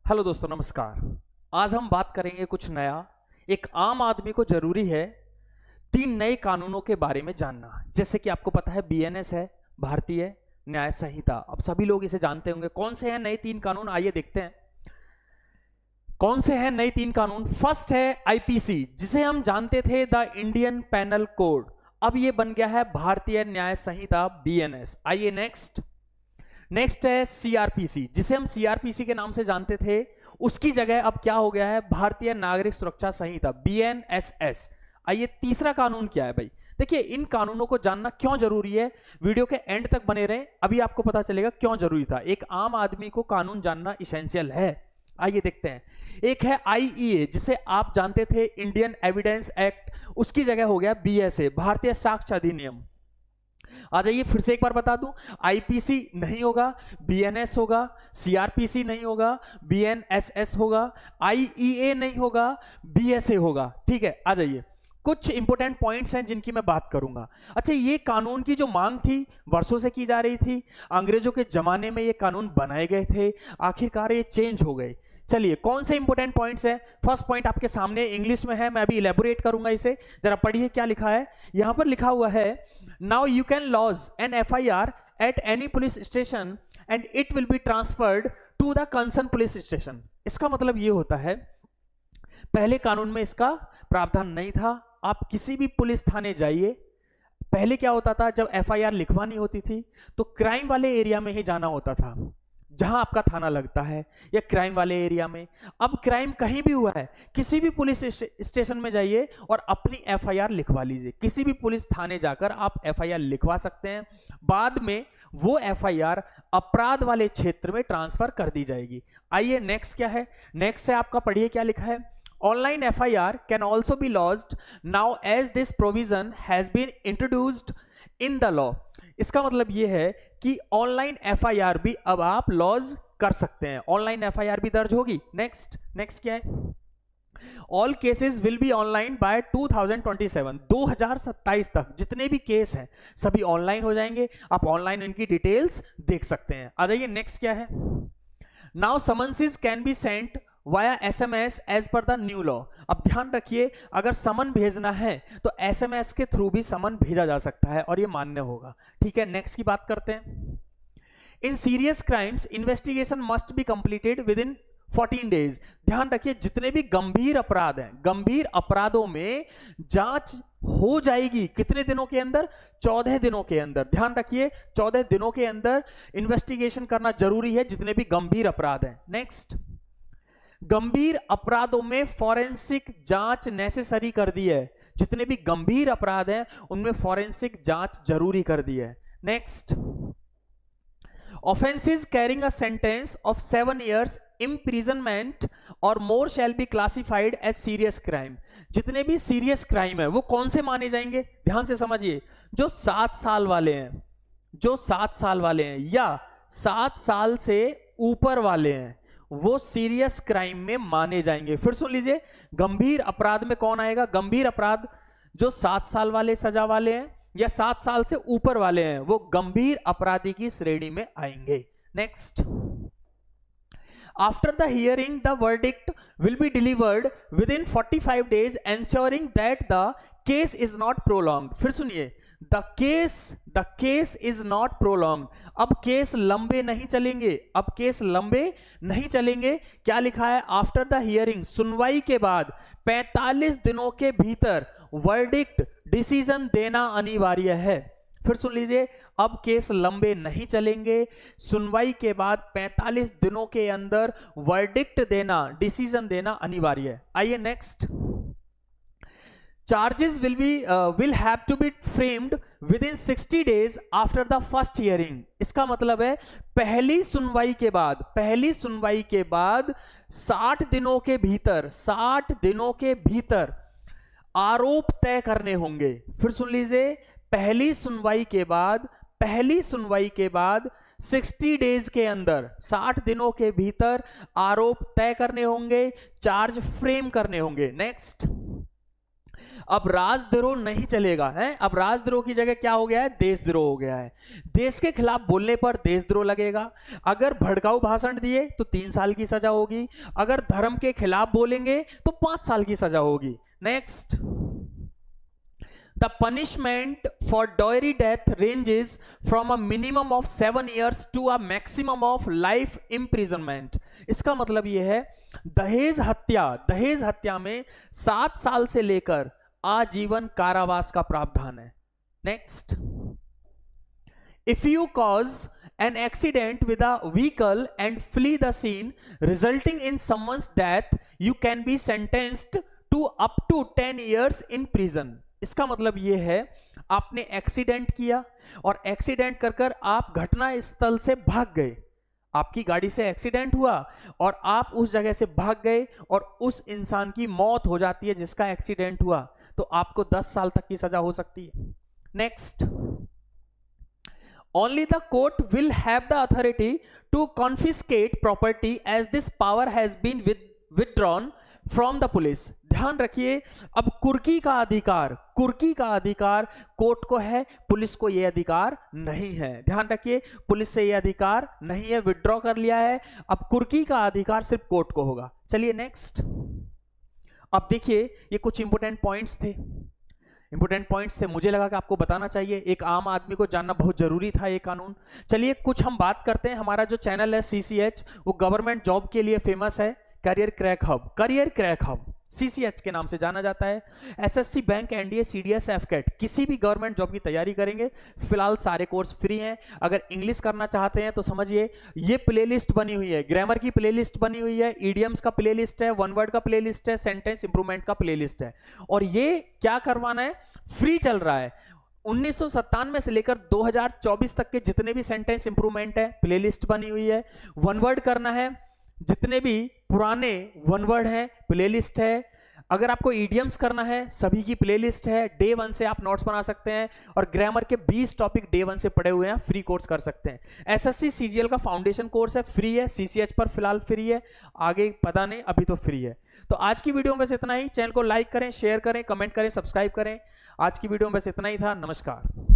Hello दोस्तों, नमस्कार। आज हम बात करेंगे कुछ नया। एक आम आदमी को जरूरी है 3 नए कानूनों के बारे में जानना। जैसे कि आपको पता है बीएनएस है, भारतीय न्याय संहिता। अब सभी लोग इसे जानते होंगे। कौन से हैं नए 3 कानून, आइए देखते हैं कौन से हैं नए 3 कानून। फर्स्ट है आईपीसी, जिसे हम जानते थे द इंडियन पैनल कोड। अब ये बन गया है भारतीय न्याय संहिता बीएनएस। आइए नेक्स्ट है सीआरपीसी, जिसे हम सीआरपीसी के नाम से जानते थे। उसकी जगह अब क्या हो गया है, भारतीय नागरिक सुरक्षा संहिता बीएनएसएस। आइए तीसरा कानून क्या है भाई। देखिए, इन कानूनों को जानना क्यों जरूरी है, वीडियो के एंड तक बने रहें, अभी आपको पता चलेगा क्यों जरूरी था। एक आम आदमी को कानून जानना इसेंशियल है। आइए देखते हैं। एक है आईईए, जिसे आप जानते थे इंडियन एविडेंस एक्ट, उसकी जगह हो गया बीएसए, भारतीय साक्ष्य अधिनियम। आ जाइए, फिर से एक बार बता दूं, आईपीसी नहीं होगा, बीएनएस होगा, सीआरपीसी नहीं होगा, बीएनएसएस होगा, आईईए नहीं होगा, बीएसए होगा। ठीक है, आ जाइए। कुछ इंपॉर्टेंट पॉइंट्स हैं जिनकी मैं बात करूंगा। अच्छा, ये कानून की जो मांग थी, वर्षों से की जा रही थी। अंग्रेजों के जमाने में ये कानून बनाए गए थे, आखिरकार ये चेंज हो गए। चलिए, कौन से इंपॉर्टेंट पॉइंट्स हैं। फर्स्ट पॉइंट आपके सामने इंग्लिश में है, मैं अभी इलेबोरेट करूंगा इसे, जरा पढ़िए क्या लिखा है। यहां पर लिखा हुआ है, now you can lodge an FIR at any police station and it will be transferred to the concern police station. इसका मतलब ये होता है, पहले कानून में इसका प्रावधान नहीं था। आप किसी भी पुलिस थाने जाइए, पहले क्या होता था, जब एफआईआर लिखवानी होती थी तो क्राइम वाले एरिया में ही जाना होता था, जहां आपका थाना लगता है, या क्राइम वाले एरिया में। अब क्राइम कहीं भी हुआ है, किसी भी पुलिस स्टेशन में जाइए और अपनी एफआईआर लिखवा लीजिए। किसी भी पुलिस थाने जाकर आप एफआईआर लिखवा सकते हैं। बाद में वो एफआईआर अपराध वाले क्षेत्र में ट्रांसफर कर दी जाएगी। आइए नेक्स्ट क्या है। नेक्स्ट है आपका, पढ़िए क्या लिखा है। Online FIR can also be lodged now as this provision has been introduced in the law. इसका मतलब यह है कि ऑनलाइन एफआईआर भी अब आप लॉज कर सकते हैं, ऑनलाइन एफआईआर भी दर्ज होगी। नेक्स्ट क्या है, all cases will be online by 2027 तक जितने भी केस हैं सभी ऑनलाइन हो जाएंगे। आप ऑनलाइन इनकी डिटेल्स देख सकते हैं। आ जाइए, नेक्स्ट क्या है। Now summons can be sent via SMS as per the new law. अब ध्यान रखिए, अगर समन भेजना है तो एसएमएस के थ्रू भी समन भेजा जा सकता है और ये मान्य होगा। ठीक है, नेक्स्ट की बात करते हैं। In serious crimes investigation must be completed within 14 days. ध्यान रखिए, जितने भी गंभीर अपराध हैं, गंभीर अपराधों में जांच हो जाएगी कितने दिनों के अंदर, 14 दिनों के अंदर। ध्यान रखिए, 14 दिनों के अंदर इन्वेस्टिगेशन करना जरूरी है जितने भी गंभीर अपराध हैं। नेक्स्ट, गंभीर अपराधों में फॉरेंसिक जांच नेसेसरी कर दी है। जितने भी गंभीर अपराध हैं उनमें फॉरेंसिक जांच जरूरी कर दी है। Next, offences carrying a sentence of 7 years imprisonment or more shall be classified as serious crime. जितने भी सीरियस क्राइम है वो कौन से माने जाएंगे, ध्यान से समझिए। जो 7 साल वाले हैं, जो 7 साल वाले हैं या 7 साल से ऊपर वाले हैं, वो सीरियस क्राइम में माने जाएंगे। फिर सुन लीजिए, गंभीर अपराध में कौन आएगा, गंभीर अपराध जो 7 साल वाले सजा वाले हैं या 7 साल से ऊपर वाले हैं, वो गंभीर अपराधी की श्रेणी में आएंगे। Next, after the hearing the verdict will be delivered with in 45 days ensuring that the case is not prolonged। फिर सुनिए, the case is not prolong. अब केस लंबे नहीं चलेंगे, अब केस लंबे नहीं चलेंगे। क्या लिखा है, आफ्टर द हियरिंग, सुनवाई के बाद 45 दिनों के भीतर वर्डिक्ट डिसीजन देना अनिवार्य है। फिर सुन लीजिए, अब केस लंबे नहीं चलेंगे, सुनवाई के बाद 45 दिनों के अंदर वर्डिक्ट देना, डिसीजन देना अनिवार्य है। आइए next, charges will have to be framed within 60 days after the first hearing। इसका मतलब है पहली सुनवाई के बाद 60 दिनों के भीतर, 60 दिनों के भीतर आरोप तय करने होंगे। फिर सुन लीजिए, पहली सुनवाई के बाद 60 डेज के अंदर, 60 दिनों के भीतर आरोप तय करने होंगे, चार्ज फ्रेम करने होंगे। नेक्स्ट, अब राजद्रोह नहीं चलेगा है। अब राजद्रोह की जगह क्या हो गया है, देशद्रोह हो गया है। देश के खिलाफ बोलने पर देशद्रोह लगेगा। अगर भड़काऊ भाषण दिए तो 3 साल की सजा होगी। अगर धर्म के खिलाफ बोलेंगे तो 5 साल की सजा होगी। Next, the punishment for dowry death ranges from a minimum of 7 years to a maximum of life imprisonment। इसका मतलब यह है दहेज हत्या में 7 साल से लेकर आजीवन कारावास का प्रावधान है। Next, if you cause an accident with a vehicle and flee the scene resulting in someone's death, you can be sentenced to up to 10 years in prison। इसका मतलब यह है आपने एक्सीडेंट किया और एक्सीडेंट कर आप घटना स्थल से भाग गए, आपकी गाड़ी से एक्सीडेंट हुआ और आप उस जगह से भाग गए और उस इंसान की मौत हो जाती है जिसका एक्सीडेंट हुआ, तो आपको 10 साल तक की सजा हो सकती है। Next, only the court will have the authority to confiscate property as this power has been withdrawn from the police। ध्यान रखिए, अब कुर्की का अधिकार कोर्ट को है, पुलिस को यह अधिकार नहीं है। ध्यान रखिए, पुलिस से यह अधिकार नहीं है, विड्रॉ कर लिया है। अब कुर्की का अधिकार सिर्फ कोर्ट को होगा। चलिए नेक्स्ट, अब देखिए ये कुछ इंपोर्टेंट पॉइंट्स थे, मुझे लगा कि आपको बताना चाहिए, एक आम आदमी को जानना बहुत जरूरी था ये कानून। चलिए कुछ हम बात करते हैं। हमारा जो चैनल है CCH, वो गवर्नमेंट जॉब के लिए फेमस है। करियर क्रैक हब CCH के नाम से जाना जाता है। SSC, bank, NDA, CDS, FCAT, किसी भी गवर्नमेंट जॉब की तैयारी करेंगे, फिलहाल सारे कोर्स फ्री हैं। अगर इंग्लिश करना चाहते हैं तो समझिए ये प्लेलिस्ट बनी हुई है, ग्रामर की प्लेलिस्ट बनी हुई है, इडियम्स का प्लेलिस्ट है, वन वर्ड का प्लेलिस्ट है, सेंटेंस इंप्रूवमेंट का प्लेलिस्ट है। और ये क्या करवाना है, फ्री चल रहा है। 1997 से लेकर 2024 तक के जितने भी सेंटेंस इंप्रूवमेंट है प्लेलिस्ट बनी हुई है। वन वर्ड करना है, जितने भी पुराने वन वर्ड है प्लेलिस्ट है। अगर आपको इडियम्स करना है सभी की प्लेलिस्ट है। डे 1 से आप नोट्स बना सकते हैं और ग्रामर के 20 टॉपिक डे 1 से पढ़े हुए हैं, फ्री कोर्स कर सकते हैं। SSC CGL का फाउंडेशन कोर्स है, फ्री है। CCH पर फिलहाल फ्री है, आगे पता नहीं, अभी तो फ्री है। तो आज की वीडियो में बस इतना ही। चैनल को लाइक करें, शेयर करें, कमेंट करें, सब्सक्राइब करें। आज की वीडियो में बस इतना ही था। नमस्कार।